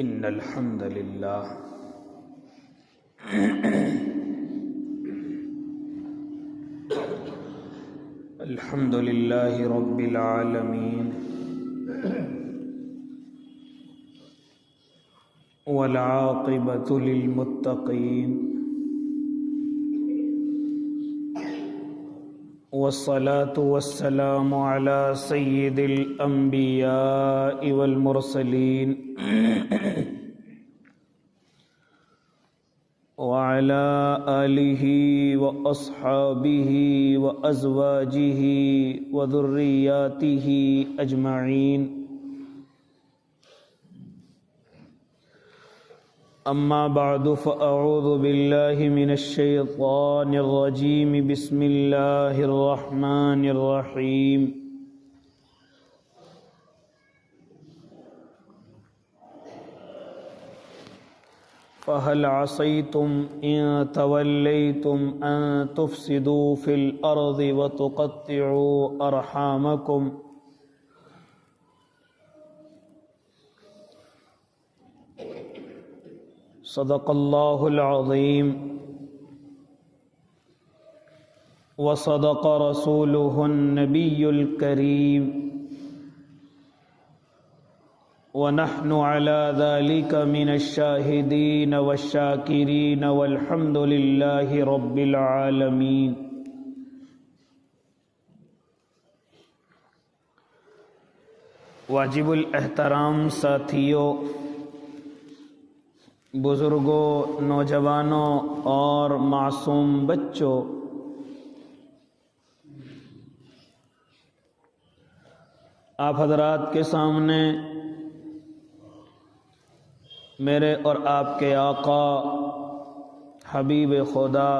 إن الحمد لله الحمد لله رب العالمين والعاقبة للمتقين والصلاة والسلام على سيد الأنبياء والمرسلين وعلى آله وأصحابه وأزواجه وذرياته أجمعين أما بعد فأعوذ بالله من الشيطان الرجيم بسم الله الرحمن الرحيم فهل عصيتم إن توليتم أن تفسدوا في الأرض وتقطعوا أرحامكم صدق الله العظيم وصدق رسوله النبي الكريم ونحن على ذلك من الشاهدين والشاكرين والحمد لله رب العالمين واجب الاحترام ساتھیوں، بزرگوں، نوجوانوں اور معصوم بچوں، آپ حضرات کے سامنے میرے اور آپ کے آقا حبیب خدا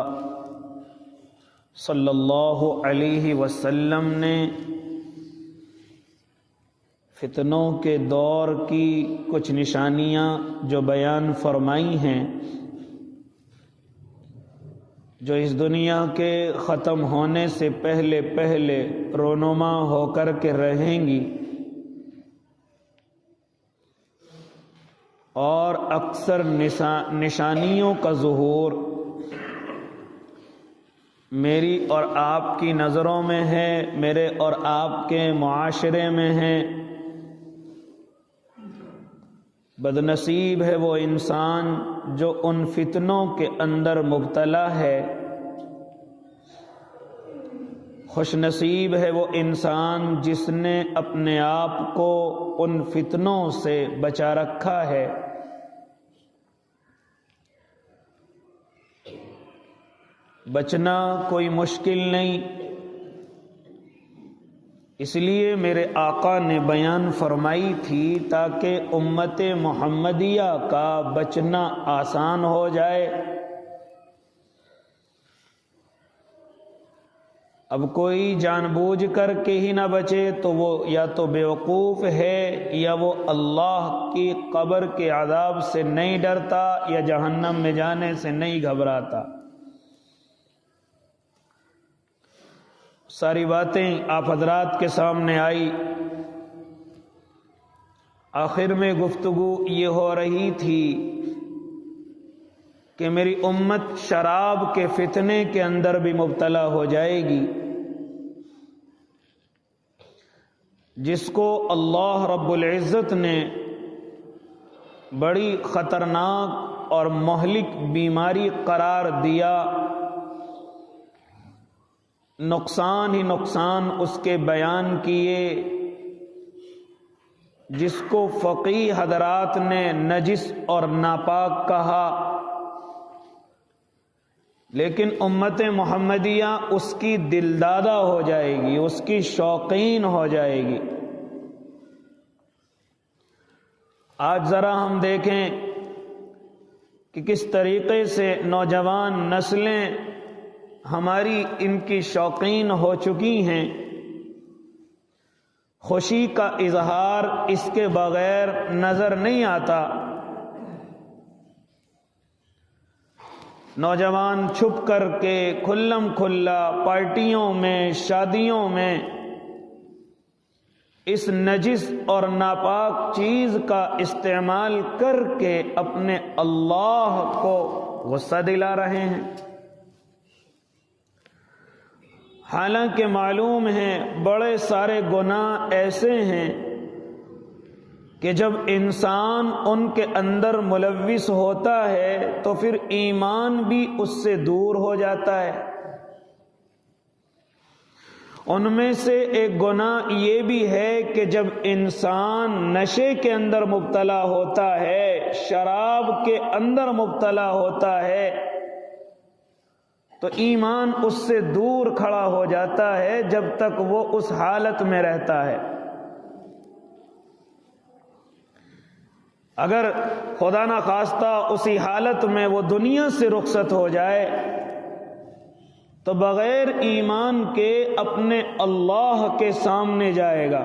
صلی اللہ علیہ وسلم نے فتنوں کے دور کی کچھ نشانیاں جو بیان فرمائی ہیں، جو اس دنیا کے ختم ہونے سے پہلے پہلے رونما ہو کر کے رہیں گی، اور اکثر نشانیوں کا ظہور میری اور آپ کی نظروں میں ہے، میرے اور آپ کے معاشرے میں ہے۔ بد نصیب ہے وہ انسان جو ان فتنوں کے اندر مبتلا ہے، خوش نصیب ہے وہ انسان جس نے اپنے آپ کو ان فتنوں سے بچا رکھا ہے۔ بچنا کوئی مشکل نہیں، اس لیے میرے آقا نے بیان فرمائی تھی تاکہ امت محمدیہ کا بچنا آسان ہو جائے۔ اب کوئی جان بوجھ کر کے ہی نہ بچے تو وہ یا تو بیوقوف ہے، یا وہ اللہ کی قبر کے عذاب سے نہیں ڈرتا، یا جہنم میں جانے سے نہیں گھبراتا۔ ساری باتیں آپ حضرات کے سامنے آئی۔ آخر میں گفتگو یہ ہو رہی تھی کہ میری امت شراب کے فتنے کے اندر بھی مبتلا ہو جائے گی، جس کو اللہ رب العزت نے بڑی خطرناک اور مہلک بیماری قرار دیا۔ نقصان ہی نقصان اس کے بیان کیے، جس کو فقیہ حضرات نے نجس اور ناپاک کہا، لیکن امت محمدیہ اس کی دلدادہ ہو جائے گی، اس کی شوقین ہو جائے گی۔ آج ذرا ہم دیکھیں کہ کس طریقے سے نوجوان نسلیں ہماری ان کی شوقین ہو چکی ہیں۔ خوشی کا اظہار اس کے بغیر نظر نہیں آتا۔ نوجوان چھپ کر کے کھلم کھلا پارٹیوں میں، شادیوں میں اس نجس اور ناپاک چیز کا استعمال کر کے اپنے اللہ کو غصہ دلا رہے ہیں، حالانکہ معلوم ہے بڑے سارے گناہ ایسے ہیں کہ جب انسان ان کے اندر ملوث ہوتا ہے تو پھر ایمان بھی اس سے دور ہو جاتا ہے۔ ان میں سے ایک گناہ یہ بھی ہے کہ جب انسان نشے کے اندر مبتلا ہوتا ہے، شراب کے اندر مبتلا ہوتا ہے، تو ایمان اس سے دور کھڑا ہو جاتا ہے جب تک وہ اس حالت میں رہتا ہے۔ اگر خدا نخواستہ اسی حالت میں وہ دنیا سے رخصت ہو جائے تو بغیر ایمان کے اپنے اللہ کے سامنے جائے گا۔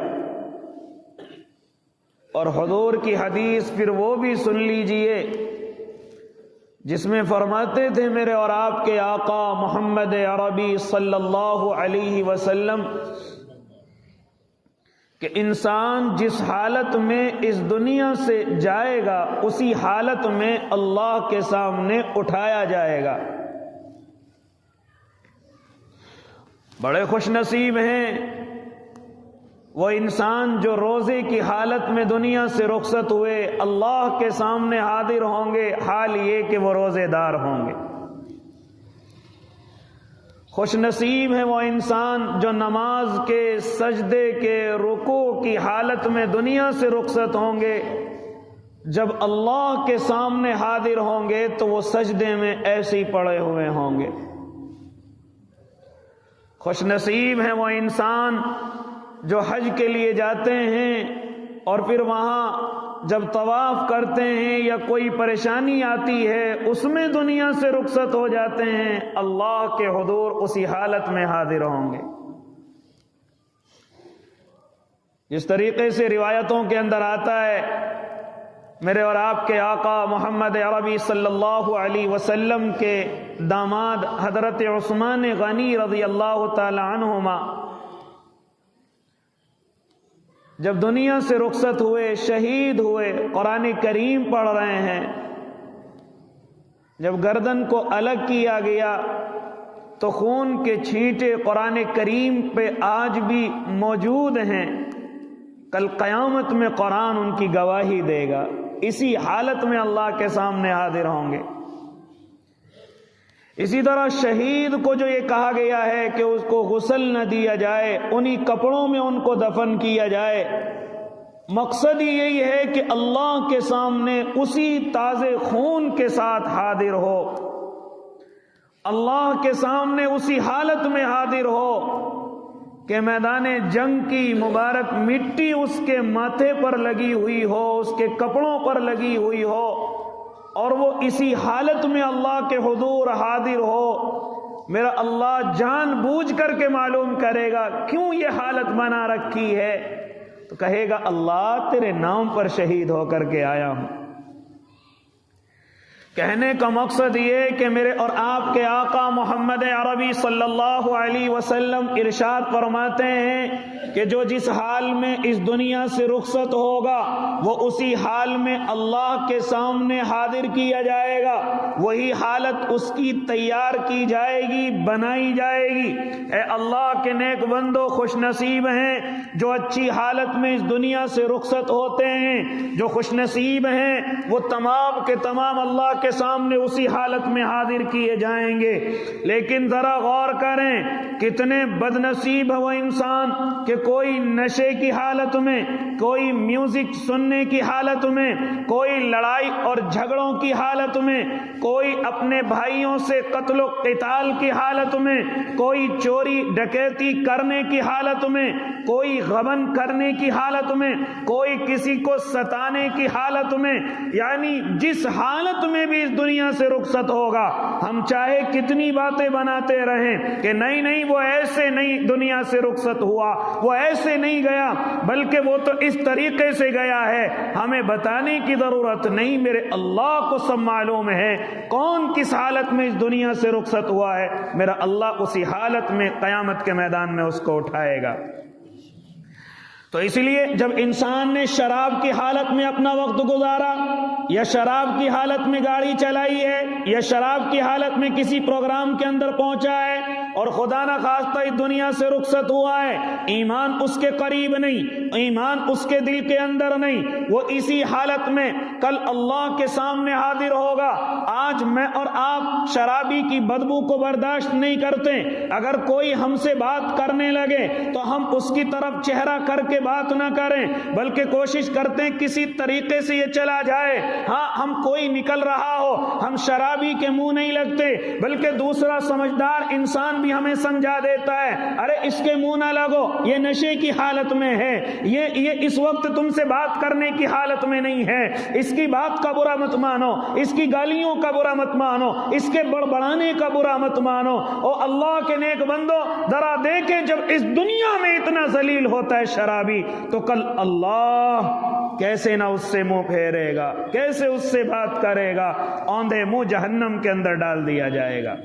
اور حضور کی حدیث پھر وہ بھی سن لیجئے جس میں فرماتے تھے میرے اور آپ کے آقا محمد عربی صلی اللہ علیہ وسلم کہ انسان جس حالت میں اس دنیا سے جائے گا اسی حالت میں اللہ کے سامنے اٹھایا جائے گا۔ بڑے خوش نصیب ہیں وہ انسان جو روزے کی حالت میں دنیا سے رخصت ہوئے اللہ کے سامنے حاضر ہوں گے، حال یہ کہ وہ روزے دار ہوں گے۔ خوش نصیب ہے وہ انسان جو نماز کے، سجدے کے، رکوع کی حالت میں دنیا سے رخصت ہوں گے، جب اللہ کے سامنے حاضر ہوں گے تو وہ سجدے میں ایسے ہی پڑے ہوئے ہوں گے۔ خوش نصیب ہے وہ انسان جو حج کے لیے جاتے ہیں اور پھر وہاں جب طواف کرتے ہیں یا کوئی پریشانی آتی ہے اس میں دنیا سے رخصت ہو جاتے ہیں، اللہ کے حضور اسی حالت میں حاضر ہوں گے۔ جس طریقے سے روایتوں کے اندر آتا ہے میرے اور آپ کے آقا محمد عربی صلی اللہ علیہ وسلم کے داماد حضرت عثمان غنی رضی اللہ تعالی عنہما جب دنیا سے رخصت ہوئے، شہید ہوئے، قرآن کریم پڑھ رہے ہیں، جب گردن کو الگ کیا گیا تو خون کے چھینٹے قرآن کریم پہ آج بھی موجود ہیں۔ کل قیامت میں قرآن ان کی گواہی دے گا، اسی حالت میں اللہ کے سامنے حاضر ہوں گے۔ اسی طرح شہید کو جو یہ کہا گیا ہے کہ اس کو غسل نہ دیا جائے، انہی کپڑوں میں ان کو دفن کیا جائے، مقصد یہی ہے کہ اللہ کے سامنے اسی تازے خون کے ساتھ حاضر ہو، اللہ کے سامنے اسی حالت میں حاضر ہو کہ میدان جنگ کی مبارک مٹی اس کے ماتھے پر لگی ہوئی ہو، اس کے کپڑوں پر لگی ہوئی ہو، اور وہ اسی حالت میں اللہ کے حضور حاضر ہو۔ میرا اللہ جان بوجھ کر کے معلوم کرے گا کیوں یہ حالت بنا رکھی ہے، تو کہے گا اللہ تیرے نام پر شہید ہو کر کے آیا ہوں۔ کہنے کا مقصد یہ کہ میرے اور آپ کے آقا محمد عربی صلی اللہ علیہ وسلم ارشاد فرماتے ہیں کہ جو جس حال میں اس دنیا سے رخصت ہوگا وہ اسی حال میں اللہ کے سامنے حاضر کیا جائے گا، وہی حالت اس کی تیار کی جائے گی، بنائی جائے گی۔ اے اللہ کے نیک بندو، خوش نصیب ہیں جو اچھی حالت میں اس دنیا سے رخصت ہوتے ہیں، جو خوش نصیب ہیں وہ تمام کے تمام اللہ کے سامنے اسی حالت میں حاضر کیے جائیں گے۔ لیکن ذرا غور کریں کتنے بد نصیب ہے وہ انسان کہ کوئی نشے کی حالت میں، کوئی میوزک سننے کی حالت میں، کوئی لڑائی اور جھگڑوں کی حالت میں، کوئی اپنے بھائیوں سے قتل و قتال کی حالت میں، کوئی چوری ڈکیتی کرنے کی حالت میں، کوئی غبن کرنے کی حالت میں، کوئی کسی کو ستانے کی حالت میں، یعنی جس حالت میں بھی اس دنیا سے رخصت ہوگا، ہم چاہے کتنی باتیں بناتے رہیں کہ نہیں نہیں وہ ایسے نہیں دنیا سے رخصت ہوا، وہ ایسے نہیں گیا، بلکہ وہ تو اس طریقے سے گیا ہے، ہمیں بتانے کی ضرورت نہیں، میرے اللہ کو سب معلوم ہے کون کس حالت میں اس دنیا سے رخصت ہوا ہے، میرا اللہ اسی حالت میں قیامت کے میدان میں اس کو اٹھائے گا۔ تو اس لیے جب انسان نے شراب کی حالت میں اپنا وقت گزارا، یا شراب کی حالت میں گاڑی چلائی ہے، یا شراب کی حالت میں کسی پروگرام کے اندر پہنچا ہے اور خدا نہ خواستہ اس دنیا سے رخصت ہوا ہے، ایمان اس کے قریب نہیں، ایمان اس کے دل کے اندر نہیں، وہ اسی حالت میں کل اللہ کے سامنے حاضر ہوگا۔ آج میں اور آپ شرابی کی بدبو کو برداشت نہیں کرتے، اگر کوئی ہم سے بات کرنے لگے تو ہم اس کی طرف چہرہ کر کے بات نہ کریں، بلکہ کوشش کرتے ہیں کسی طریقے سے یہ چلا جائے۔ ہاں، ہم کوئی نکل رہا ہو، ہم شرابی کے منہ نہیں لگتے، بلکہ دوسرا سمجھدار انسان بھی ہمیں سمجھا دیتا ہے، ارے اس کے منہ نہ لگو، یہ نشے کی حالت میں ہے، یہ اس وقت تم سے بات کرنے کی حالت میں نہیں ہے، اس کی بات کا برا مت مانو، اس کی گالیوں کا برا مت مانو، اس کے بڑبڑانے کا برا مت مانو۔ او اللہ کے نیک بندو، ذرا دیکھیں جب اس دنیا میں اتنا ذلیل ہوتا ہے شرابی، تو کل اللہ کیسے نہ اس سے منہ پھیرے گا، کیسے اس سے بات کرے گا، اوندھے منہ جہنم کے اندر ڈال دیا جائے گا۔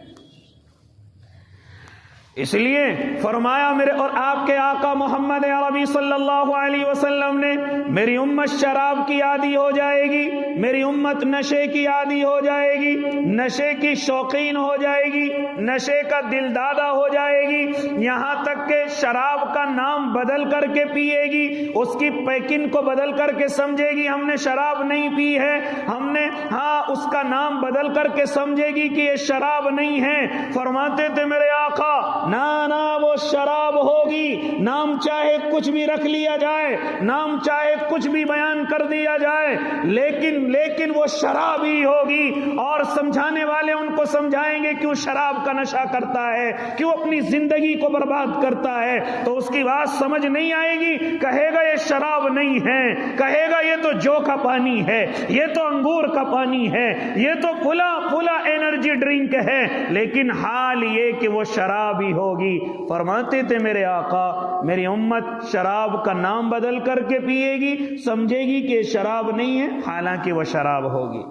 اس لیے فرمایا میرے اور آپ کے آقا محمد عربی صلی اللہ علیہ وسلم نے، میری امت شراب کی عادی ہو جائے گی، میری امت نشے کی عادی ہو جائے گی، نشے کی شوقین ہو جائے گی، نشے کا دل دادا ہو جائے گی، یہاں تک کہ شراب کا نام بدل کر کے پیے گی، اس کی پیکنگ کو بدل کر کے سمجھے گی ہم نے شراب نہیں پی ہے، ہم نے اس کا نام بدل کر کے سمجھے گی کہ یہ شراب نہیں ہے۔ فرماتے تھے میرے آقا، نہ وہ شراب ہوگی، نام چاہے کچھ بھی رکھ لیا جائے، نام چاہے کچھ بھی بیان کر دیا جائے، لیکن وہ شراب ہی ہوگی، اور سمجھانے والے ان کو سمجھائیں گے کیوں شراب کا نشہ کرتا ہے، کیوں اپنی زندگی کو برباد کرتا ہے، تو اس کی بات سمجھ نہیں آئے گی، کہے گا یہ شراب نہیں ہے، کہے گا یہ تو جو کا پانی ہے، یہ تو انگور کا پانی ہے، یہ تو پھلا انرجی ڈرنک ہے، لیکن حال یہ کہ وہ شراب ہی ہوگی۔ فرماتے تھے میرے آقا، میری امت شراب کا نام بدل کر کے پیے گی، سمجھے گی کہ شراب نہیں ہے، حالانکہ وہ شراب ہوگی۔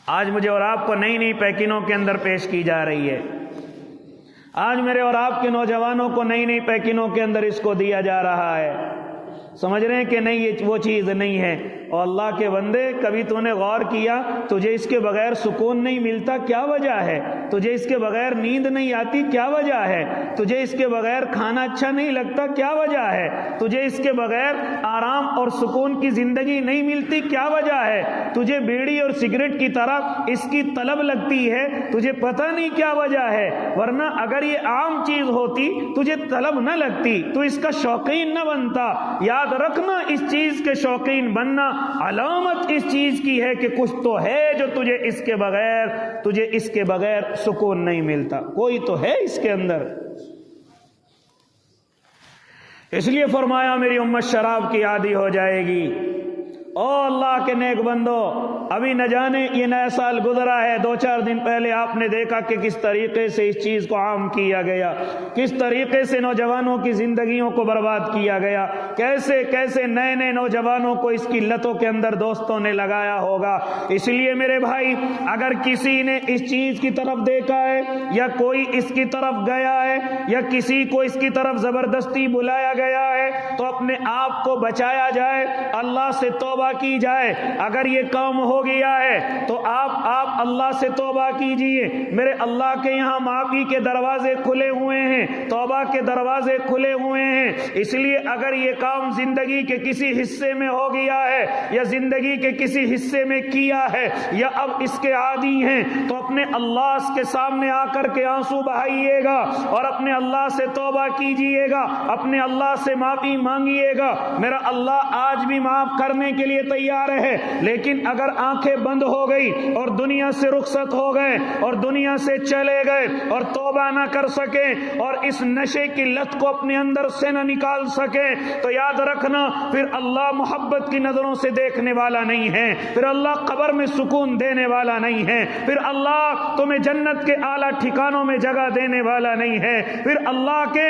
آج مجھے اور آپ کو نئی پیکنوں کے اندر پیش کی جا رہی ہے، آج میرے اور آپ کے نوجوانوں کو نئی پیکنوں کے اندر اس کو دیا جا رہا ہے، سمجھ رہے ہیں کہ نہیں یہ وہ چیز نہیں ہے۔ اور اللہ کے بندے، کبھی تو نے غور کیا تجھے اس کے بغیر سکون نہیں ملتا، کیا وجہ ہے؟ تجھے اس کے بغیر نیند نہیں آتی، کیا وجہ ہے؟ تجھے اس کے بغیر کھانا اچھا نہیں لگتا، کیا وجہ ہے؟ تجھے اس کے بغیر آرام اور سکون کی زندگی نہیں ملتی، کیا وجہ ہے؟ تجھے بیڑی اور سگریٹ کی طرف اس کی طلب لگتی ہے، تجھے پتہ نہیں کیا وجہ ہے، ورنہ اگر یہ عام چیز ہوتی تجھے طلب نہ لگتی، تو اس کا شوقین نہ بنتا۔ یاد رکھنا، اس چیز کے شوقین بننا علامت اس چیز کی ہے کہ کچھ تو ہے جو تجھے اس کے بغیر سکون نہیں ملتا، کوئی تو ہے اس کے اندر۔ اس لیے فرمایا میری امت شراب کی عادی ہو جائے گی۔ او اللہ کے نیک بندو، ابھی نہ جانے یہ نیا سال گزرا ہے، 2-4 دن پہلے آپ نے دیکھا کہ کس طریقے سے اس چیز کو عام کیا گیا، کس طریقے سے نوجوانوں کی زندگیوں کو برباد کیا گیا، کیسے نئے نوجوانوں کو اس کی لتوں کے اندر دوستوں نے لگایا ہوگا۔ اس لیے میرے بھائی، اگر کسی نے اس چیز کی طرف دیکھا ہے، یا کوئی اس کی طرف گیا ہے، یا کسی کو اس کی طرف زبردستی بلایا گیا ہے، تو اپنے آپ کو بچایا جائے، اللہ سے توبہ کی جائے۔ اگر یہ کام ہو گیا ہے تو آپ اللہ سے توبہ کیجئے، میرے اللہ کے یہاں معافی کے دروازے کھلے ہوئے ہیں، توبہ کے دروازے کھلے ہوئے ہیں۔ اس لیے اگر یہ کام زندگی کے کسی حصے میں ہو گیا ہے، یا زندگی کے کسی حصے میں کیا ہے، یا اب اس کے عادی ہیں، تو اپنے اللہ کے سامنے آ کر کے آنسو بہائیے گا، اور اپنے اللہ سے توبہ کیجئے گا، اپنے اللہ سے معافی مانگیے گا۔ میرا اللہ آج بھی معاف کرنے کے لیے تیار ہے، لیکن اگر آنکھیں بند ہو گئی اور دنیا سے رخصت ہو گئے اور دنیا سے چلے گئے اور توبہ نہ کر سکے اور اس نشے کی لت کو اپنے اندر سے نہ نکال سکے، تو یاد رکھنا پھر اللہ محبت کی نظروں سے دیکھنے والا نہیں ہے، پھر اللہ قبر میں سکون دینے والا نہیں ہے، پھر اللہ تمہیں جنت کے اعلیٰ ٹھکانوں میں جگہ دینے والا نہیں ہے، پھر اللہ کے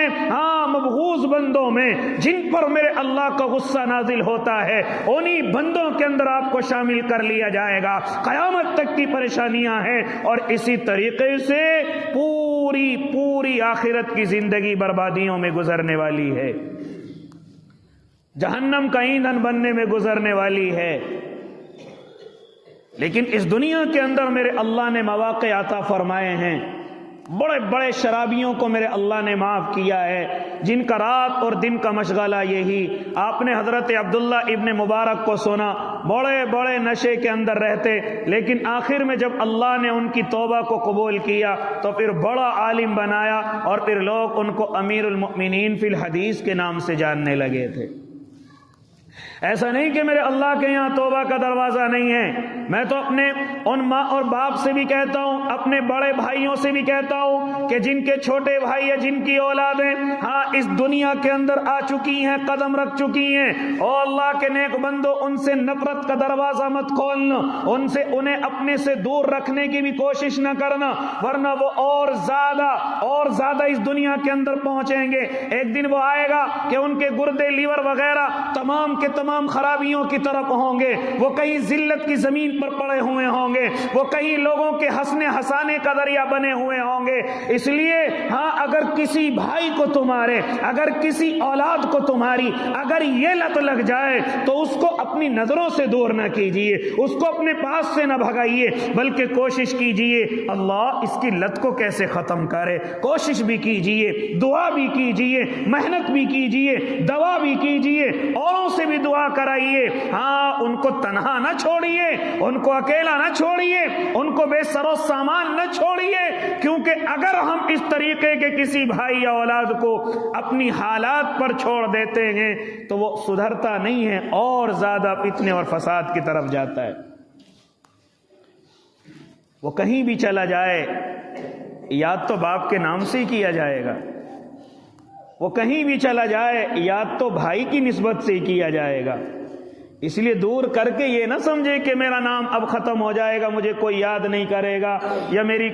مبغوض بندوں میں جن پر میرے اللہ کا غصہ نازل ہوتا ہے، انہی بندوں کے اندر آپ کو شامل کر لیا جائے گا۔ قیامت تک کی پریشانیاں ہیں، اور اسی طریقے سے پوری آخرت کی زندگی بربادیوں میں گزرنے والی ہے، جہنم کا ایندھن بننے میں گزرنے والی ہے۔ لیکن اس دنیا کے اندر میرے اللہ نے مواقع عطا فرمائے ہیں، بڑے بڑے شرابیوں کو میرے اللہ نے معاف کیا ہے، جن کا رات اور دن کا مشغلہ یہی۔ آپ نے حضرت عبداللہ ابن مبارک کو سنا، بڑے بڑے نشے کے اندر رہتے، لیکن آخر میں جب اللہ نے ان کی توبہ کو قبول کیا تو پھر بڑا عالم بنایا، اور پھر لوگ ان کو امیر المؤمنین فی الحدیث کے نام سے جاننے لگے تھے۔ ایسا نہیں کہ میرے اللہ کے یہاں توبہ کا دروازہ نہیں ہے۔ میں تو اپنے ان ماں اور باپ سے بھی کہتا ہوں، اپنے بڑے بھائیوں سے بھی کہتا ہوں کہ جن کے چھوٹے بھائی یا جن کی اولادیں ہاں اس دنیا کے اندر آ چکی ہیں، قدم رکھ چکی ہیں، او اللہ کے نیک بندو، ان سے نفرت کا دروازہ مت کھولنا، انہیں اپنے سے دور رکھنے کی بھی کوشش نہ کرنا، ورنہ وہ اور زیادہ اس دنیا کے اندر پہنچیں گے۔ ایک دن وہ آئے گا کہ ان کے گردے، لیور وغیرہ تمام کے تمام خرابیوں کی طرف ہوں گے، وہ کہیں ذلت کی زمین پر پڑے ہوئے ہوں گے، وہ کہیں لوگوں کے ہنسانے کا ذریعہ بنے ہوئے ہوں گے۔ اس لیے ہاں، اگر کسی بھائی کو تمہارے، اگر کسی اولاد کو تمہاری اگر یہ لت لگ جائے تو اس کو اپنی نظروں سے دور نہ کیجیے، اس کو اپنے پاس سے نہ بھگائیے، بلکہ کوشش کیجیے اللہ اس کی لت کو کیسے ختم کرے۔ کوشش بھی کیجیے، دعا بھی کیجیے، محنت بھی کیجیے، دوا بھی کیجیے، اوروں سے بھی دعا کرائیے۔ ہاں، ان کو تنہا نہ چھوڑیے، ان کو اکیلا نہ چھوڑیے، ان کو بے سر و سامان نہ چھوڑیے، کیونکہ اگر ہم اس طریقے کے کسی بھائی یا اولاد کو اپنی حالات پر چھوڑ دیتے ہیں تو وہ سدھرتا نہیں ہے، اور زیادہ فتنے اور فساد کی طرف جاتا ہے۔ وہ کہیں بھی چلا جائے یاد تو باپ کے نام سے ہی کیا جائے گا، وہ کہیں بھی چلا جائے یاد تو بھائی کی نسبت سے ہی کیا جائے گا۔ اس لیے دور کر کے یہ نہ سمجھے کہ میرا نام اب ختم ہو جائے گا، مجھے کوئی یاد نہیں کرے گا یا میری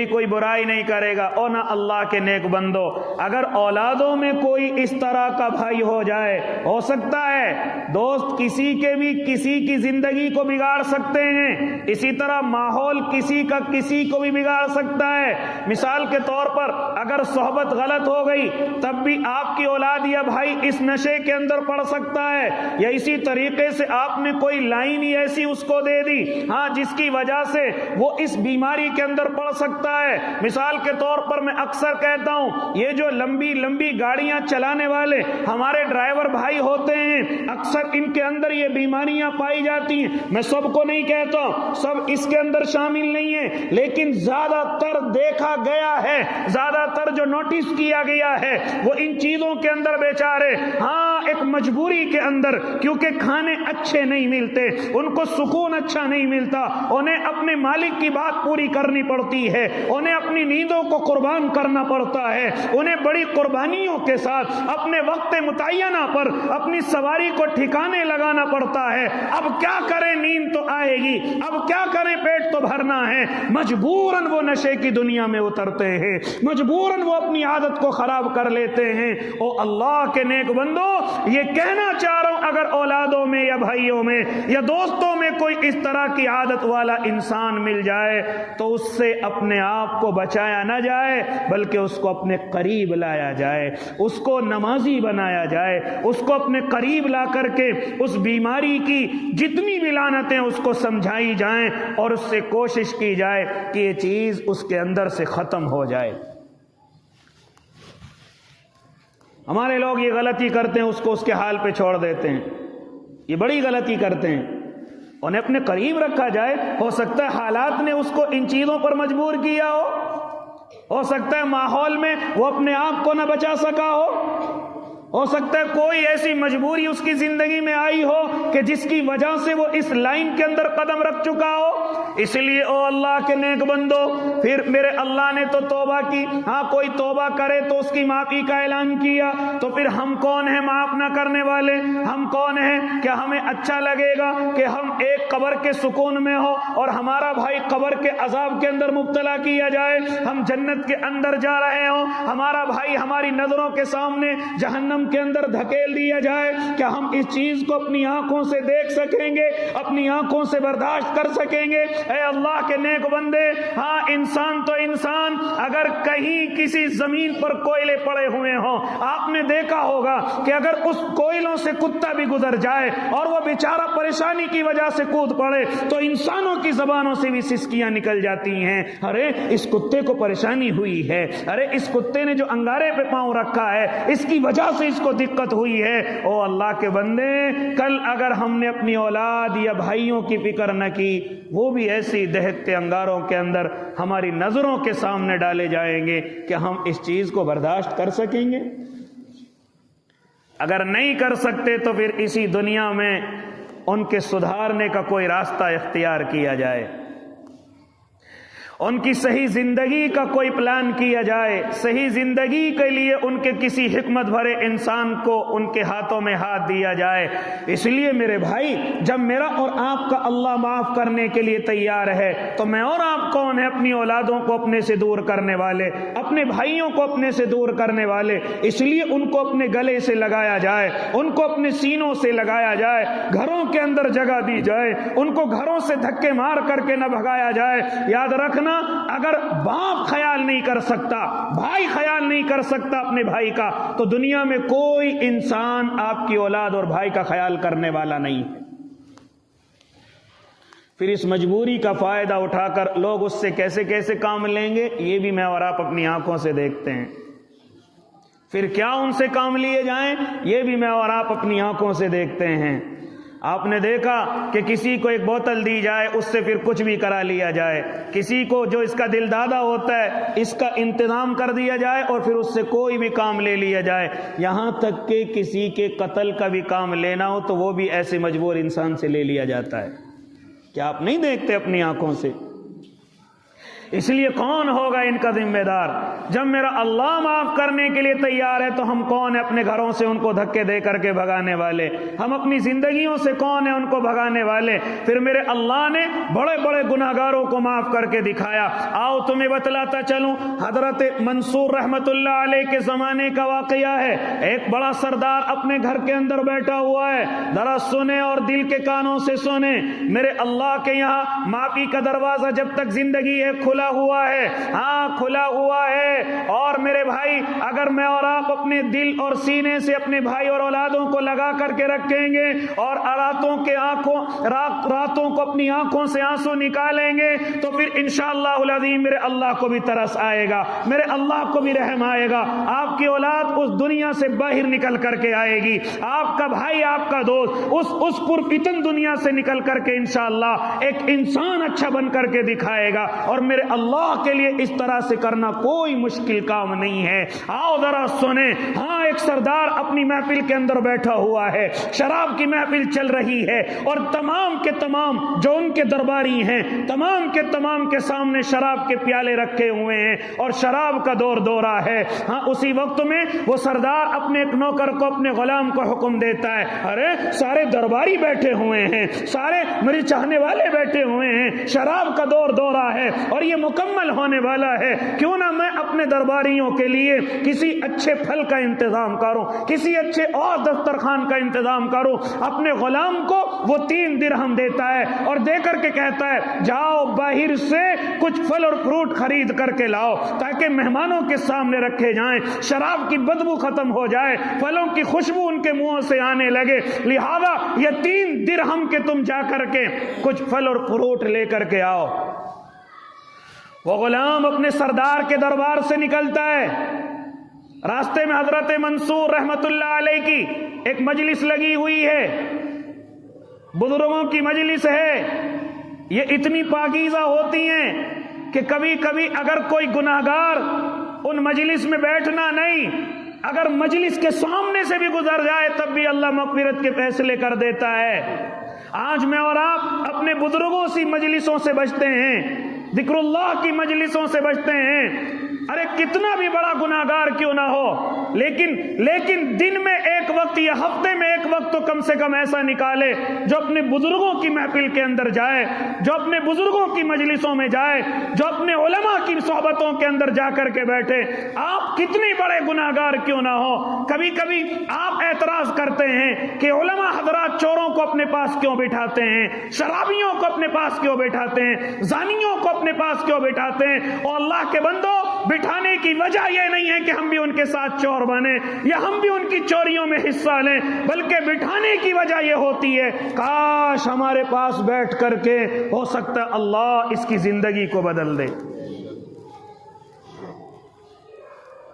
کوئی برائی نہیں کرے گا۔ اور نہ اللہ کے نیک بندو، اگر اولادوں میں کوئی اس طرح کا بھائی ہو جائے، ہو سکتا ہے دوست کسی کی زندگی کو بگاڑ سکتے ہیں، اسی طرح ماحول کسی کو بھی بگاڑ سکتا ہے۔ مثال کے طور پر اگر صحبت غلط ہو گئی تب بھی آپ کی اولاد یا بھائی اس نشے کے اندر پڑ سکتا ہے، یا اسی طریقے سے آپ نے کوئی لائن ہی ایسی اس کو دے دی ہاں جس کی وجہ سے وہ اس بیماری کے اندر پڑ سکتا ہے۔ مثال کے طور پر میں اکثر کہتا ہوں، یہ جو لمبی گاڑیاں چلانے والے ہمارے ڈرائیور بھائی ہوتے ہیں، اکثر ان کے اندر یہ بیماریاں پائی جاتی ہیں۔ میں سب کو نہیں کہتا، سب اس کے اندر شامل نہیں ہیں، لیکن زیادہ تر دیکھا گیا ہے، زیادہ تر جو نوٹس کیا گیا ہے وہ ان چیزوں کے اندر بیچارے ہاں ایک مجبوری کے اندر، کیونکہ کھانے اچھے نہیں ملتے، ان کو سکون اچھا نہیں ملتا، انہیں اپنے مالک کی بات پوری کرنی پڑتی ہے، انہیں اپنی نیندوں کو قربان کرنا پڑتا ہے، انہیں بڑی قربانیوں کے ساتھ اپنے وقت متعینہ پر اپنی سواری کو ٹھکانے لگانا پڑتا ہے۔ اب کیا کریں، نیند تو آئے گی، اب کیا کریں، پیٹ تو بھرنا ہے، مجبوراً وہ نشے کی دنیا میں اترتے ہیں، مجبوراً وہ اپنی عادت کو خراب کر لیتے ہیں۔ او اللہ کے نیک بندو، یہ کہنا چاہ رہا ہوں، اگر اولادوں میں یا بھائیوں میں یا دوستوں میں کوئی اس طرح کی عادت والا انسان مل جائے تو اس سے اپنے آپ کو بچایا نہ جائے، بلکہ اس کو اپنے قریب لایا جائے، اس کو نمازی بنایا جائے، اس کو اپنے قریب لا کر کے اس بیماری کی جتنی بھی لعنتیں اس کو سمجھائی جائیں، اور اس سے کوشش کی جائے کہ یہ چیز اس کے اندر سے ختم ہو جائے۔ ہمارے لوگ یہ غلطی کرتے ہیں، اس کو اس کے حال پہ چھوڑ دیتے ہیں، یہ بڑی غلطی کرتے ہیں۔ انہیں اپنے قریب رکھا جائے، ہو سکتا ہے حالات نے اس کو ان چیزوں پر مجبور کیا ہو سکتا ہے ماحول میں وہ اپنے آپ کو نہ بچا سکا ہو سکتا ہے کوئی ایسی مجبوری اس کی زندگی میں آئی ہو کہ جس کی وجہ سے وہ اس لائن کے اندر قدم رکھ چکا ہو۔ اس لیے او اللہ کے نیک بندو، پھر میرے اللہ نے تو توبہ کی، ہاں کوئی توبہ کرے تو اس کی معافی کا اعلان کیا، تو پھر ہم کون ہیں معاف نہ کرنے والے؟ ہم کون ہیں؟ کیا ہمیں اچھا لگے گا کہ ہم ایک قبر کے سکون میں ہو اور ہمارا بھائی قبر کے عذاب کے اندر مبتلا کیا جائے، ہم جنت کے اندر جا رہے ہوں، ہمارا بھائی ہماری نظروں کے سامنے جہنم کے اندر دھکیل دیا جائے؟ کیا ہم اس چیز کو اپنی آنکھوں سے دیکھ سکیں گے، اپنی آنکھوں سے برداشت کر سکیں گے؟ اے اللہ کے نیک بندے، ہاں انسان تو انسان، اگر کہیں کسی زمین پر کوئلے پڑے ہوئے ہوں، آپ نے دیکھا ہوگا کہ اگر اس کوئلوں سے کتا بھی گزر جائے اور وہ بیچارہ پریشانی کی وجہ سے کود پڑے تو انسانوں کی زبانوں سے بھی سسکیاں نکل جاتی ہیں، ارے اس کتے کو پریشانی ہوئی ہے، ارے اس کتے نے جو انگارے پہ پاؤں رکھا ہے اس کی وجہ سے اس کو دقت ہوئی ہے۔ او اللہ کے بندے، کل اگر ہم نے اپنی اولاد یا بھائیوں کی فکر نہ کی، وہ بھی ایسی دہتے انگاروں کے اندر ہماری نظروں کے سامنے ڈالے جائیں گے کہ ہم اس چیز کو برداشت کر سکیں گے؟ اگر نہیں کر سکتے تو پھر اسی دنیا میں ان کے سدھارنے کا کوئی راستہ اختیار کیا جائے، ان کی صحیح زندگی کا کوئی پلان کیا جائے، صحیح زندگی کے لیے ان کے کسی حکمت بھرے انسان کو ان کے ہاتھوں میں ہاتھ دیا جائے۔ اس لیے میرے بھائی، جب میرا اور آپ کا اللہ معاف کرنے کے لیے تیار ہے تو میں اور آپ کون ہیں اپنی اولادوں کو اپنے سے دور کرنے والے، اپنے بھائیوں کو اپنے سے دور کرنے والے؟ اس لیے ان کو اپنے گلے سے لگایا جائے، ان کو اپنے سینوں سے لگایا جائے، گھروں کے اندر جگہ دی جائے، ان کو گھروں سے دھکے مار کر کے نہ بھگایا جائے۔ یاد رکھنا، اگر باپ خیال نہیں کر سکتا، بھائی خیال نہیں کر سکتا اپنے بھائی کا، تو دنیا میں کوئی انسان آپ کی اولاد اور بھائی کا خیال کرنے والا نہیں ہے۔ پھر اس مجبوری کا فائدہ اٹھا کر لوگ اس سے کیسے کیسے کام لیں گے، یہ بھی میں اور آپ اپنی آنکھوں سے دیکھتے ہیں۔ پھر کیا ان سے کام لیے جائیں، یہ بھی میں اور آپ اپنی آنکھوں سے دیکھتے ہیں۔ آپ نے دیکھا کہ کسی کو ایک بوتل دی جائے، اس سے پھر کچھ بھی کرا لیا جائے، کسی کو جو اس کا دل دادا ہوتا ہے اس کا انتظام کر دیا جائے اور پھر اس سے کوئی بھی کام لے لیا جائے، یہاں تک کہ کسی کے قتل کا بھی کام لینا ہو تو وہ بھی ایسے مجبور انسان سے لے لیا جاتا ہے۔ کیا آپ نہیں دیکھتے اپنی آنکھوں سے؟ اس لیے کون ہوگا ان کا ذمہ دار؟ جب میرا اللہ معاف کرنے کے لیے تیار ہے تو ہم کون ہیں اپنے گھروں سے ان کو دھکے دے کر کے بھگانے والے؟ ہم اپنی زندگیوں سے کون ہیں ان کو بھگانے والے؟ پھر میرے اللہ نے بڑے بڑے گناہگاروں کو معاف کر کے دکھایا۔ آؤ تمہیں بتلاتا چلوں، حضرت منصور رحمت اللہ علیہ کے زمانے کا واقعہ ہے۔ ایک بڑا سردار اپنے گھر کے اندر بیٹھا ہوا ہے، ذرا سنیں اور دل کے کانوں سے سنیں۔ میرے اللہ کے یہاں معافی کا دروازہ جب تک زندگی ہے کھلا ہوا ہے، ہاں کھلا ہوا ہے۔ اور میرے بھائی، اگر میں اور آپ اپنے دل اور سینے سے اپنے بھائی اور اولادوں کو لگا کر کے رکھیں گے اور راتوں کو اپنی آنکھوں سے آنسو نکالیں گے تو پھر انشاءاللہ العظیم میرے اللہ کو بھی ترس آئے گا، میرے اللہ کو بھی رحم آئے گا۔ آپ کی اولاد اس دنیا سے باہر نکل کر کے آئے گی، آپ کا بھائی، آپ کا دوست اس پرفتن دنیا سے نکل کر کے انشاءاللہ ایک انسان اچھا بن کر کے دکھائے گا۔ اور میرے اللہ کے لیے اس طرح سے کرنا کوئی مشکل کام نہیں ہے۔ آؤ ذرا سنیں، ہاں ایک سردار اپنی محفل کے اندر بیٹھا ہوا ہے، شراب کی محفل چل رہی ہے اور تمام کے تمام جو ان کے درباری ہیں تمام کے سامنے شراب کے پیالے رکھے ہوئے ہیں اور شراب کا دور دورہ ہے۔ ہاں اسی وقت میں وہ سردار اپنے ایک نوکر کو، اپنے غلام کو حکم دیتا ہے، ارے سارے درباری بیٹھے ہوئے ہیں، سارے میرے چاہنے والے بیٹھے ہوئے ہیں، شراب کا دور دورہ ہے اور یہ مکمل ہونے والا ہے، کیوں نہ میں اپنے درباریوں کے لیے کسی اچھے پھل کا انتظام کروں، کسی اچھے اور دسترخوان کا انتظام کروں۔ اپنے غلام کو وہ 3 درہم دیتا ہے اور دے کر کے کہتا ہے جاؤ باہر سے کچھ پھل اور فروٹ خرید کر کے لاؤ تاکہ مہمانوں کے سامنے رکھے جائیں، شراب کی بدبو ختم ہو جائے، پھلوں کی خوشبو ان کے منہوں سے آنے لگے، لہذا یہ 3 درہم کے تم جا کر کے کچھ پھل اور فروٹ لے کر کے آؤ۔ وہ غلام اپنے سردار کے دربار سے نکلتا ہے، راستے میں حضرت منصور رحمت اللہ علیہ کی ایک مجلس لگی ہوئی ہے، بزرگوں کی مجلس ہے۔ یہ اتنی پاکیزہ ہوتی ہیں کہ کبھی کبھی اگر کوئی گناہگار ان مجلس میں بیٹھنا نہیں، اگر مجلس کے سامنے سے بھی گزر جائے تب بھی اللہ مغفرت کے فیصلے کر دیتا ہے۔ آج میں اور آپ اپنے بزرگوں سی مجلسوں سے بچتے ہیں، ذکر اللہ کی مجلسوں سے بچتے ہیں، ارے کتنا بھی بڑا گناہگار کیوں نہ ہو، لیکن دن میں ایک وقت یا ہفتے میں ایک وقت تو کم سے کم ایسا نکالے جو اپنے بزرگوں کی محفل کے اندر جائے، جو اپنے بزرگوں کی مجلسوں میں جائے، جو اپنے علماء کی صحبتوں کے اندر جا کر کے بیٹھے۔ آپ کتنے بڑے گناہگار کیوں نہ ہو، کبھی کبھی آپ اعتراض کرتے ہیں کہ علماء حضرات چوروں کو اپنے پاس کیوں بٹھاتے ہیں، شرابیوں کو اپنے پاس کیوں بٹھاتے ہیں، زانیوں کو اپنے پاس کیوں بٹھاتے ہیں؟ اور اللہ کے بندو، بٹھانے کی وجہ یہ نہیں ہے کہ ہم بھی ان کے ساتھ چور بنے یا ہم بھی ان کی چوریوں میں حصہ لیں، بلکہ بٹھانے کی وجہ یہ ہوتی ہے کاش ہمارے پاس بیٹھ کر کے ہو سکتا ہے اللہ اس کی زندگی کو بدل دے۔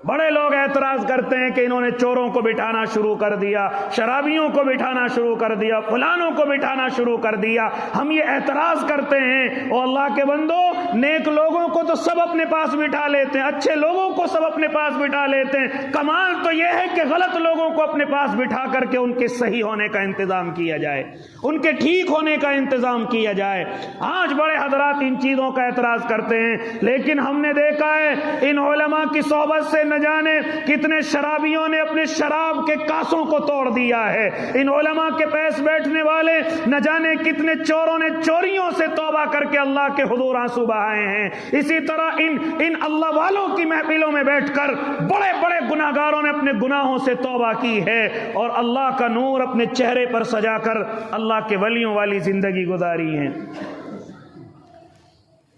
بڑے لوگ اعتراض کرتے ہیں کہ انہوں نے چوروں کو بٹھانا شروع کر دیا، شرابیوں کو بٹھانا شروع کر دیا، فلانوں کو بٹھانا شروع کر دیا۔ ہم یہ اعتراض کرتے ہیں او اللہ کے بندو، نیک لوگوں کو تو سب اپنے پاس بٹھا لیتے ہیں، اچھے لوگوں کو سب اپنے پاس بٹھا لیتے ہیں، کمال تو یہ ہے کہ غلط لوگوں کو اپنے پاس بٹھا کر کے ان کے صحیح ہونے کا انتظام کیا جائے، ان کے ٹھیک ہونے کا انتظام کیا جائے۔ آج بڑے حضرات ان چیزوں کا اعتراض کرتے ہیں، لیکن ہم نے دیکھا ہے ان علماء کی صحبت سے نہ جانے کتنے شرابیوں نے اپنے شراب کے کاسوں کو توڑ دیا ہے، ان علماء کے پاس بیٹھنے والے نہ جانے کتنے چوروں نے چوریوں سے توبہ کر کے اللہ کے حضور آنسو بہائے ہیں۔ اسی طرح ان اللہ والوں کی محفلوں میں بیٹھ کر بڑے بڑے گناہگاروں نے اپنے گناہوں سے توبہ کی ہے اور اللہ کا نور اپنے چہرے پر سجا کر اللہ کے ولیوں والی زندگی گزاری ہے۔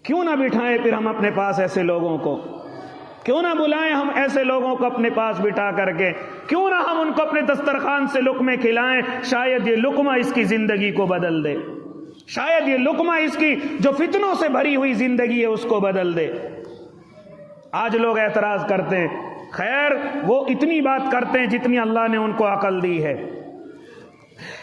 کیوں نہ بٹھائیں پھر ہم اپنے پاس ایسے لوگوں کو، کیوں نہ بلائیں ہم ایسے لوگوں کو اپنے پاس بٹھا کر کے، کیوں نہ ہم ان کو اپنے دسترخوان سے لقمے کھلائیں، شاید یہ لقمہ اس کی زندگی کو بدل دے، شاید یہ لقمہ اس کی جو فتنوں سے بھری ہوئی زندگی ہے اس کو بدل دے۔ آج لوگ اعتراض کرتے ہیں، خیر وہ اتنی بات کرتے ہیں جتنی اللہ نے ان کو عقل دی ہے۔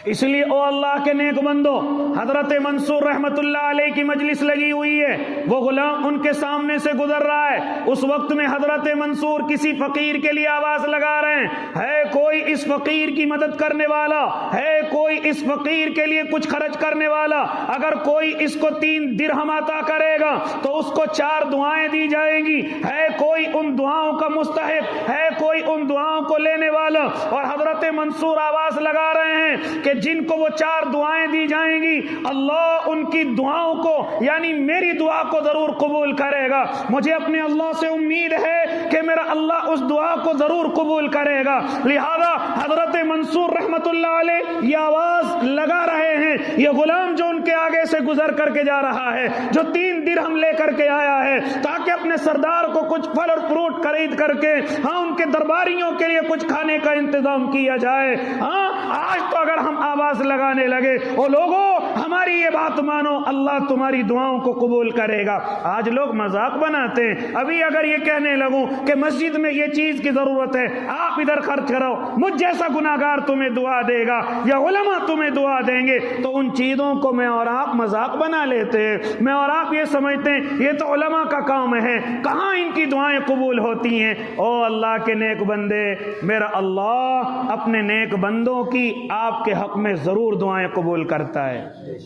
اس لیے او اللہ کے نیک بندو، حضرت منصور رحمت اللہ علیہ کی مجلس لگی ہوئی ہے، وہ غلام ان کے سامنے سے گزر رہا ہے، اس وقت میں حضرت منصور کسی فقیر کے لیے آواز لگا رہے ہیں، ہے کوئی اس فقیر کی مدد کرنے والا، ہے کوئی اس فقیر کے لیے کچھ خرچ کرنے والا، اگر کوئی اس کو 3 درہم عطا کرے گا تو اس کو 4 دعائیں دی جائیں گی، ہے کوئی ان دعاؤں کا مستحق، ہے کوئی ان دعاؤں کو لینے والا۔ اور حضرت منصور آواز لگا رہے ہیں کہ جن کو وہ 4 دعائیں دی جائیں گی اللہ ان کی دعاؤں کو یعنی میری دعا کو ضرور قبول کرے گا، مجھے اپنے اللہ سے امید ہے کہ میرا اللہ اس دعا کو ضرور قبول کرے گا۔ لہذا حضرت منصور رحمت اللہ علیہ یہ آواز لگا رہے ہیں، یہ غلام جو ان کے آگے سے گزر کر کے جا رہا ہے، جو 3 درہم لے کر کے آیا ہے تاکہ اپنے سردار کو کچھ پھل اور فروٹ خرید کر کے ان کے درباریوں کے لیے کچھ کھانے کا انتظام کیا جائے۔ آج تو اگر ہم آواز لگانے لگے او لوگوں ہماری یہ بات مانو اللہ تمہاری دعاؤں کو قبول کرے گا، آج لوگ مذاق بناتے ہیں۔ ابھی اگر یہ کہنے لگوں کہ مسجد میں یہ چیز کی ضرورت ہے آپ ادھر خرچ کرو، مجھ جیسا گناہگار تمہیں دعا دے گا یا علماء تمہیں دعا دیں گے، تو ان چیزوں کو میں اور آپ مذاق بنا لیتے ہیں، میں اور آپ یہ سمجھتے ہیں یہ تو علماء کا کام ہے، کہاں ان کی دعائیں قبول ہوتی ہیں۔ او اللہ کے نیک بندے، میرا اللہ اپنے نیک بندوں کی آپ کے حق میں ضرور دعائیں قبول کرتا ہے،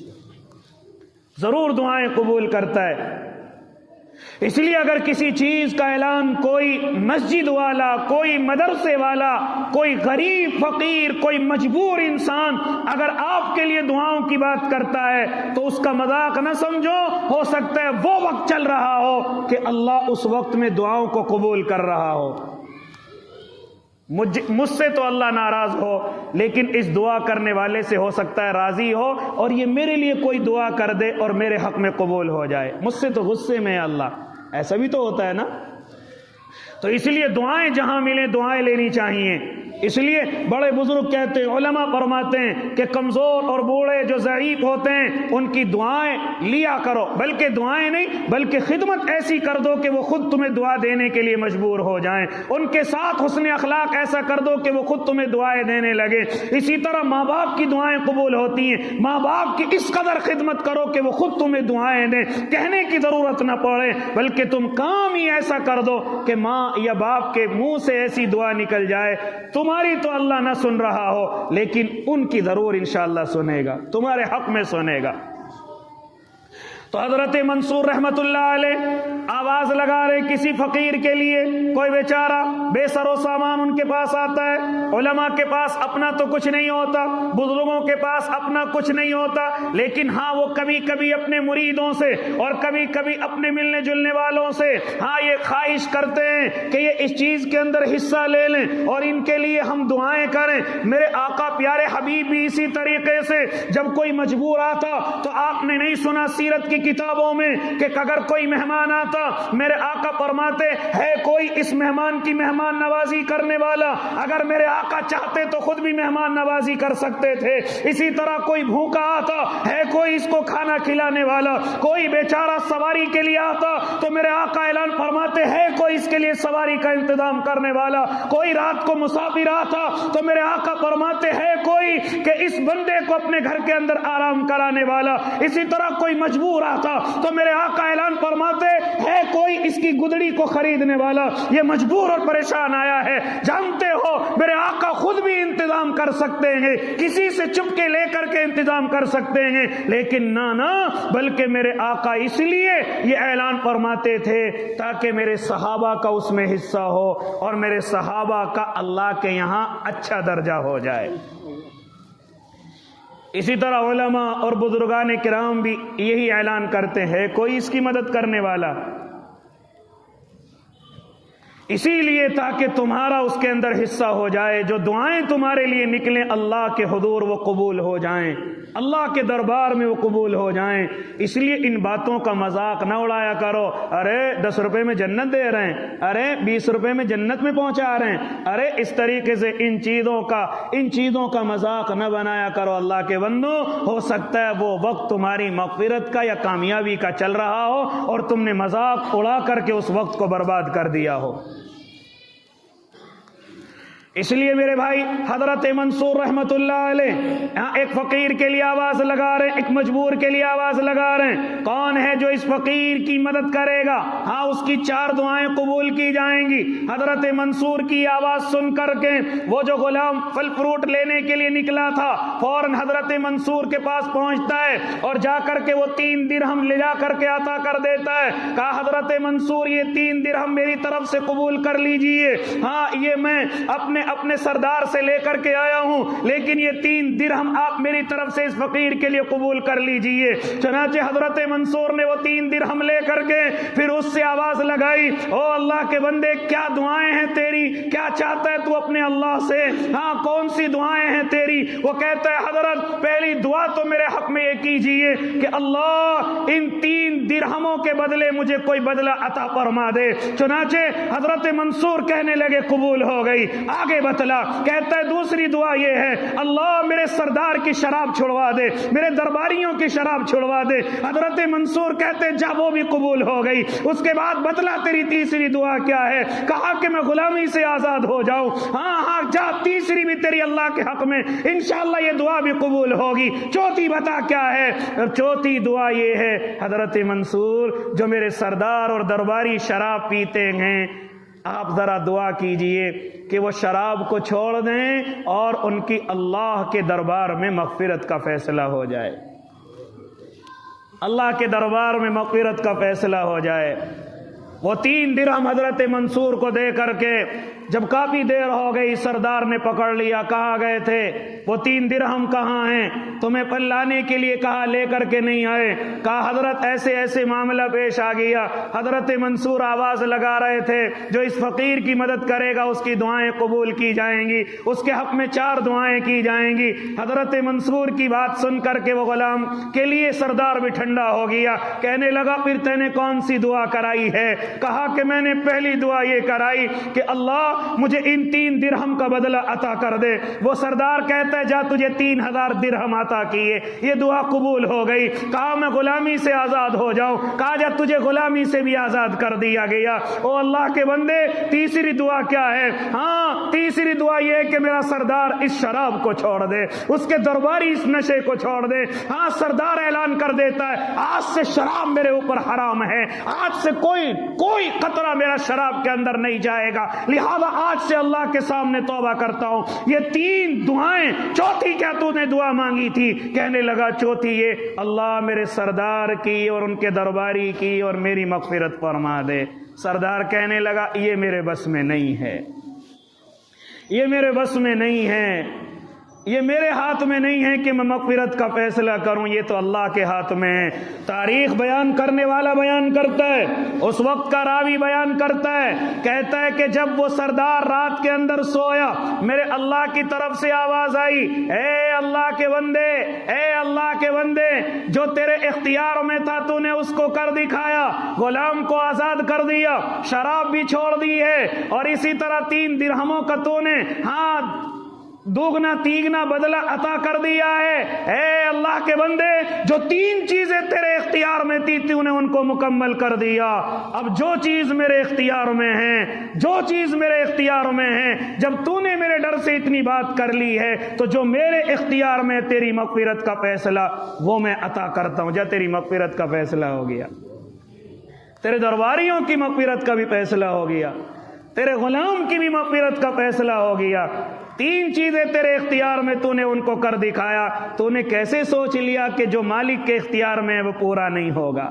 ضرور دعائیں قبول کرتا ہے۔ اس لیے اگر کسی چیز کا اعلان کوئی مسجد والا، کوئی مدرسے والا، کوئی غریب فقیر، کوئی مجبور انسان اگر آپ کے لیے دعاؤں کی بات کرتا ہے تو اس کا مذاق نہ سمجھو، ہو سکتا ہے وہ وقت چل رہا ہو کہ اللہ اس وقت میں دعاؤں کو قبول کر رہا ہو۔ مجھ سے تو اللہ ناراض ہو لیکن اس دعا کرنے والے سے ہو سکتا ہے راضی ہو اور یہ میرے لیے کوئی دعا کر دے اور میرے حق میں قبول ہو جائے، مجھ سے تو غصے میں ہے اللہ، ایسا بھی تو ہوتا ہے نا۔ تو اس لیے دعائیں جہاں ملیں دعائیں لینی چاہیے۔ اس لیے بڑے بزرگ کہتے ہیں، علماء فرماتے ہیں کہ کمزور اور بوڑھے جو ضعیف ہوتے ہیں ان کی دعائیں لیا کرو، بلکہ دعائیں نہیں بلکہ خدمت ایسی کر دو کہ وہ خود تمہیں دعا دینے کے لیے مجبور ہو جائیں، ان کے ساتھ حسن اخلاق ایسا کر دو کہ وہ خود تمہیں دعائیں دینے لگے۔ اسی طرح ماں باپ کی دعائیں قبول ہوتی ہیں، ماں باپ کی اس قدر خدمت کرو کہ وہ خود تمہیں دعائیں دیں، کہنے کی ضرورت نہ پڑے بلکہ تم کام ہی ایسا کر دو کہ ماں یا باپ کے منہ سے ایسی دعا نکل جائے، تمہاری تو اللہ نہ سن رہا ہو لیکن ان کی ضرور انشاءاللہ سنے گا، تمہارے حق میں سنے گا۔ تو حضرت منصور رحمت اللہ علیہ آواز لگا رہے کسی فقیر کے لیے، کوئی بیچارہ بے سر و سامان ان کے پاس آتا ہے، علماء کے پاس اپنا تو کچھ نہیں ہوتا، بزرگوں کے پاس اپنا کچھ نہیں ہوتا، لیکن ہاں وہ کبھی کبھی اپنے مریدوں سے اور کبھی کبھی اپنے ملنے جلنے والوں سے ہاں یہ خواہش کرتے ہیں کہ یہ اس چیز کے اندر حصہ لے لیں اور ان کے لیے ہم دعائیں کریں۔ میرے آقا پیارے حبیب بھی اسی طریقے سے جب کوئی مجبور آتا تو آپ نے نہیں سنا سیرت کی کتابوں میں کہ اگر کوئی مہمان آتا میرے آقا فرماتے ہے کوئی اس مہمان کی مہمان نوازی کرنے والا، اگر میرے آقا چاہتے تو خود بھی مہمان نوازی کر سکتے تھے۔ اسی طرح کوئی بھوکا آتا ہے کوئی اس کو کھانا کھلانے والا، کوئی بیچارہ سواری کے لیے آتا تو میرے آقا اعلان فرماتے ہے کوئی اس کے لیے سواری کا انتظام کرنے والا، کوئی رات کو مسافر آتا تو میرے آقا فرماتے ہے کوئی کہ اس بندے کو اپنے گھر کے اندر آرام کرانے والا۔ اسی طرح کوئی مجبور آتا تو میرے آقا اعلان فرماتے ہے کوئی اس کی گدڑی کو خریدنے والا، یہ مجبور اور پریشان آیا ہے۔ جانتے ہو میرے آقا خود بھی انتظام کر سکتے ہیں، کسی سے چپ کے لے کر کے انتظام کر سکتے ہیں، لیکن نہ بلکہ میرے آقا اس لیے یہ اعلان فرماتے تھے تاکہ میرے صحابہ کا اس میں حصہ ہو اور میرے صحابہ کا اللہ کے یہاں اچھا درجہ ہو جائے۔ اسی طرح علماء اور بزرگان کرام بھی یہی اعلان کرتے ہیں کوئی اس کی مدد کرنے والا، اسی لیے تاکہ تمہارا اس کے اندر حصہ ہو جائے، جو دعائیں تمہارے لیے نکلیں اللہ کے حضور وہ قبول ہو جائیں، اللہ کے دربار میں وہ قبول ہو جائیں۔ اس لیے ان باتوں کا مذاق نہ اڑایا کرو، ارے 10 روپے میں جنت دے رہے ہیں، ارے 20 روپے میں جنت میں پہنچا رہے ہیں، ارے اس طریقے سے ان چیزوں کا مذاق نہ بنایا کرو۔ اللہ کے بندو، ہو سکتا ہے وہ وقت تمہاری مغفرت کا یا کامیابی کا چل رہا ہو اور تم نے مذاق اڑا کر کے اس وقت کو برباد کر دیا ہو۔ اس لیے میرے بھائی حضرت منصور رحمت اللہ علیہ یہاں ایک فقیر کے لیے آواز لگا رہے ہیں، ایک مجبور کے لیے آواز لگا رہے ہیں۔ کون ہے جو اس فقیر کی مدد کرے گا؟ ہاں اس کی 4 دعائیں قبول کی جائیں گی۔ حضرت منصور کی آواز سن کر کے وہ جو غلام پھل فروٹ لینے کے لیے نکلا تھا فوراً حضرت منصور کے پاس پہنچتا ہے اور جا کر کے وہ 3 درہم لے جا کر کے عطا کر دیتا ہے۔ کہا حضرت منصور یہ 3 درہم میری طرف سے قبول کر لیجئے، ہاں یہ میں اپنے سردار سے لے کر کے آیا ہوں، لیکن یہ 3 درہم آپ میری طرف سے اس فقیر کے لیے قبول کر لیجئے۔ چنانچہ حضرت منصور نے وہ 3 درہم لے کر کے پھر اس سے آواز لگائی، او اللہ کے بندے کیا دعائیں ہیں تیری، کیا چاہتا ہے تو اپنے اللہ سے، ہاں کون سی دعائیں ہیں تیری؟ وہ کہتا ہے حضرت پہلی دعا تو میرے حق میں یہ کیجئے کہ اللہ ان 3 درہموں کے بدلے مجھے کوئی بدلہ عطا فرما دے۔ چنانچہ حضرت منصور کہنے لگے قبول ہو گئی۔ آگے بتلا کہتا ہے دوسری دعا یہ ہے اللہ میرے سردار کی شراب چھڑوا دے، میرے درباریوں کی شراب چھڑوا دے۔ حضرت منصور کہتے جا وہ بھی قبول ہو گئی۔ اس کے بعد بتلا تیری تیسری دعا کیا ہے؟ کہا کہ میں غلامی سے آزاد ہو جاؤں۔ ہاں جا تیسری بھی تیری اللہ کے حق میں انشاءاللہ یہ دعا بھی قبول ہوگی۔ چوتھی بتا کیا ہے؟ چوتھی دعا یہ ہے حضرت منصور جو میرے سردار اور درباری شراب پیتے ہیں آپ ذرا دعا کیجئے کہ وہ شراب کو چھوڑ دیں اور ان کی اللہ کے دربار میں مغفرت کا فیصلہ ہو جائے، اللہ کے دربار میں مغفرت کا فیصلہ ہو جائے۔ وہ 3 درہم حضرت منصور کو دے کر کے جب کافی دیر ہو گئی سردار نے پکڑ لیا، کہاں گئے تھے وہ 3 درہم کہاں ہیں؟ تمہیں پل لانے کے لیے کہا لے کر کے نہیں آئے۔ کہا حضرت ایسے ایسے معاملہ پیش آ گیا۔ حضرت منصور آواز لگا رہے تھے جو اس فقیر کی مدد کرے گا اس کی دعائیں قبول کی جائیں گی، اس کے حق میں 4 دعائیں کی جائیں گی۔ حضرت منصور کی بات سن کر کے وہ غلام کے لیے سردار بھی ٹھنڈا ہو گیا، کہنے لگا پھر تے نے کون سی دعا کرائی ہے؟ کہا کہ میں نے پہلی دعا یہ کرائی کہ اللہ مجھے ان 3 درہم کا بدلہ عطا کر دے۔ وہ سردار کہتا ہے جا تجھے 3000 درہم عطا کیے، یہ دعا قبول ہو گئی۔ کہا میں غلامی سے آزاد ہو جاؤں، کہا جا تجھے غلامی سے بھی آزاد کر دیا گیا۔ او اللہ کے بندے تیسری دعا کیا ہے؟ ہاں تیسری دعا یہ ہے کہ میرا سردار اس شراب کو چھوڑ دے، اس کے درباری اس نشے کو چھوڑ دے۔ ہاں سردار اعلان کر دیتا ہے آج سے شراب میرے اوپر حرام ہے، آج سے کوئی قطرہ میرا شراب کے اندر نہیں جائے گا، لہذا لہذا آج سے اللہ کے سامنے توبہ کرتا ہوں. یہ 3 دعائیں. چوتھی کیا تو نے دعا مانگی تھی؟ کہنے لگا چوتھی یہ، اللہ میرے سردار کی اور ان کے درباری کی اور میری مغفرت فرما دے. سردار کہنے لگا یہ میرے بس میں نہیں ہے، یہ میرے بس میں نہیں ہے، یہ میرے ہاتھ میں نہیں ہے کہ میں مغفرت کا فیصلہ کروں، یہ تو اللہ کے ہاتھ میں ہے. تاریخ بیان کرنے والا بیان کرتا ہے، اس وقت کا راوی بیان کرتا ہے، کہتا ہے کہ جب وہ سردار رات کے اندر سویا، میرے اللہ کی طرف سے آواز آئی، اے اللہ کے بندے، اے اللہ کے بندے، جو تیرے اختیار میں تھا تو نے اس کو کر دکھایا، غلام کو آزاد کر دیا، شراب بھی چھوڑ دی ہے، اور اسی طرح 3 درہموں کا تو نے دوگنا تیگنا بدلہ عطا کر دیا ہے. اے اللہ کے بندے، جو 3 چیزیں تیرے اختیار میں تھی تو نے ان کو مکمل کر دیا. اب جو چیز میرے اختیار میں ہے، جو چیز میرے اختیار میں ہے، جب تو نے میرے ڈر سے اتنی بات کر لی ہے تو جو میرے اختیار میں تیری مغفرت کا فیصلہ وہ میں عطا کرتا ہوں. جا تیری مغفرت کا فیصلہ ہو گیا، تیرے درباریوں کی مغفرت کا بھی فیصلہ ہو گیا، تیرے غلام کی بھی مغفرت کا فیصلہ ہو گیا. 3 چیزیں تیرے اختیار میں تو نے ان کو کر دکھایا. تو نے کیسے سوچ لیا کہ جو مالک کے اختیار میں ہے وہ پورا نہیں ہوگا،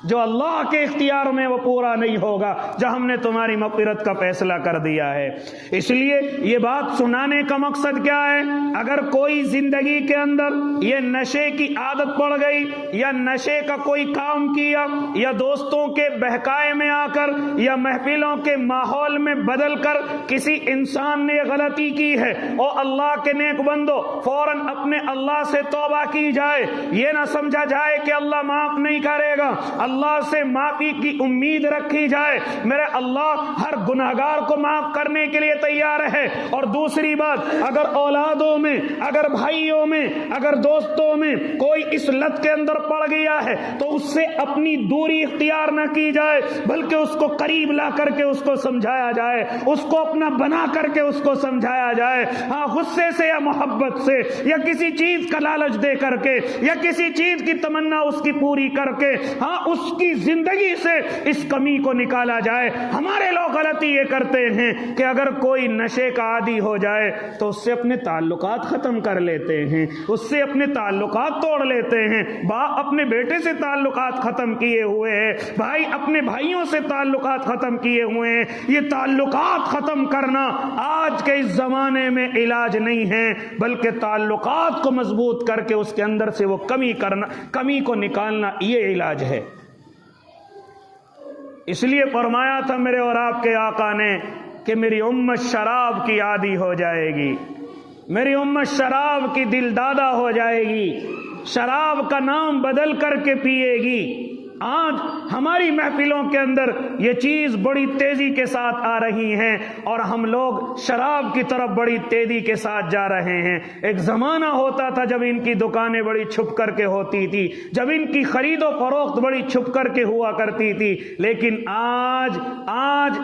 جو اللہ کے اختیار میں وہ پورا نہیں ہوگا، جب ہم نے تمہاری مغفرت کا فیصلہ کر دیا ہے. اس لیے یہ بات سنانے کا مقصد کیا ہے؟ اگر کوئی زندگی کے اندر یہ نشے کی عادت پڑ گئی، یا نشے کا کوئی کام کیا، یا دوستوں کے بہکائے میں آ کر، یا محفلوں کے ماحول میں بدل کر کسی انسان نے غلطی کی ہے، اور اللہ کے نیک بندو فوراً اپنے اللہ سے توبہ کی جائے. یہ نہ سمجھا جائے کہ اللہ معاف نہیں کرے گا، اللہ سے معافی کی امید رکھی جائے. میرے اللہ ہر گناہگار کو معاف کرنے کے لیے تیار ہے. اور دوسری بات، اگر اولادوں میں، اگر بھائیوں میں، اگر دوستوں میں کوئی اس لت کے اندر پڑ گیا ہے تو اس سے اپنی دوری اختیار نہ کی جائے، بلکہ اس کو قریب لا کر کے اس کو سمجھایا جائے، اس کو اپنا بنا کر کے اس کو سمجھایا جائے. ہاں، غصے سے یا محبت سے، یا کسی چیز کا لالچ دے کر کے، یا کسی چیز کی تمنا اس کی پوری کر کے، ہاں اس کی زندگی سے اس کمی کو نکالا جائے. ہمارے لوگ غلطی یہ کرتے ہیں کہ اگر کوئی نشے کا عادی ہو جائے تو اس سے اپنے تعلقات ختم کر لیتے ہیں، اس سے اپنے تعلقات توڑ لیتے ہیں. باپ اپنے بیٹے سے تعلقات ختم کیے ہوئے ہیں، بھائی اپنے بھائیوں سے تعلقات ختم کیے ہوئے ہیں. یہ تعلقات ختم کرنا آج کے اس زمانے میں علاج نہیں ہے، بلکہ تعلقات کو مضبوط کر کے اس کے اندر سے وہ کمی کو نکالنا، یہ علاج ہے. اس لیے فرمایا تھا میرے اور آپ کے آقا نے کہ میری امت شراب کی عادی ہو جائے گی، میری امت شراب کی دل دادا ہو جائے گی، شراب کا نام بدل کر کے پیے گی. آج ہماری محفلوں کے اندر یہ چیز بڑی تیزی کے ساتھ آ رہی ہیں، اور ہم لوگ شراب کی طرف بڑی تیزی کے ساتھ جا رہے ہیں. ایک زمانہ ہوتا تھا جب ان کی دکانیں بڑی چھپ کر کے ہوتی تھی، جب ان کی خرید و فروخت بڑی چھپ کر کے ہوا کرتی تھی. لیکن آج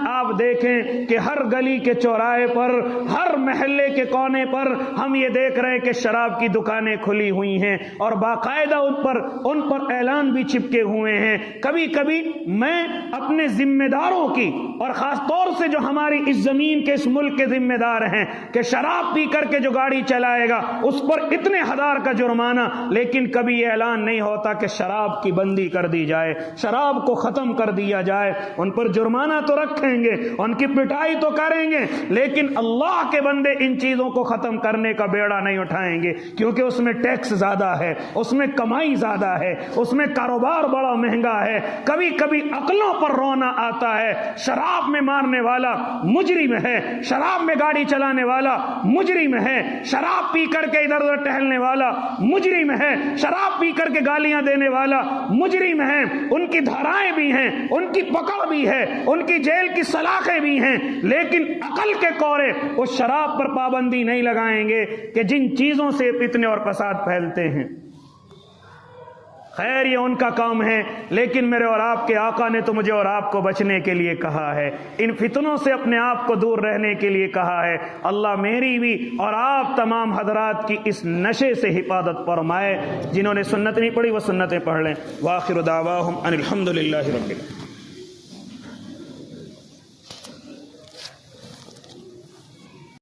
آپ دیکھیں کہ ہر گلی کے چوراہے پر، ہر محلے کے کونے پر ہم یہ دیکھ رہے ہیں کہ شراب کی دکانیں کھلی ہوئی ہیں، اور باقاعدہ ان پر اعلان بھی چپکے ہوئے ہیں. کبھی کبھی میں اپنے ذمہ داروں کی، اور خاص طور سے جو ہماری اس زمین کے، اس ملک کے ذمہ دار ہیں، کہ شراب پی کر کے جو گاڑی چلائے گا اس پر اتنے ہزار کا جرمانہ، لیکن کبھی یہ اعلان نہیں ہوتا کہ شراب کی بندی کر دی جائے، شراب کو ختم کر دیا جائے. ان پر جرمانہ تو رکھیں گے، ان کی پٹائی تو کریں گے، لیکن اللہ کے بندے ان چیزوں کو ختم کرنے کا بیڑا نہیں اٹھائیں گے، کیونکہ اس میں ٹیکس زیادہ ہے، اس میں کمائی زیادہ ہے، اس میں کاروبار بڑا مہنگا ہے. کبھی کبھی عقلوں پر رونا آتا ہے. شراب میں مارنے والا مجرم ہے، شراب میں گاڑی چلانے والا مجرم ہے، شراب پی کر کے ادھر ادھر ٹہلنے والا مجرم ہے، شراب پی کر کے گالیاں دینے والا مجرم ہے. ان کی دھارائیں بھی ہیں، ان کی پکڑ بھی ہے، ان کی جیل کی سلاخیں بھی ہیں، لیکن عقل کے کورے اس شراب پر پابندی نہیں لگائیں گے کہ جن چیزوں سے فتنے اور فساد پھیلتے ہیں. خیر یہ ان کا کام ہے، لیکن میرے اور آپ کے آقا نے تو مجھے اور آپ کو بچنے کے لیے کہا ہے، ان فتنوں سے اپنے آپ کو دور رہنے کے لیے کہا ہے. اللہ میری بھی اور آپ تمام حضرات کی اس نشے سے حفاظت فرمائے. جنہوں نے سنت نہیں پڑھی وہ سنتیں پڑھ لیں. وآخر دعواہم ان الحمد للہ رب العالمین.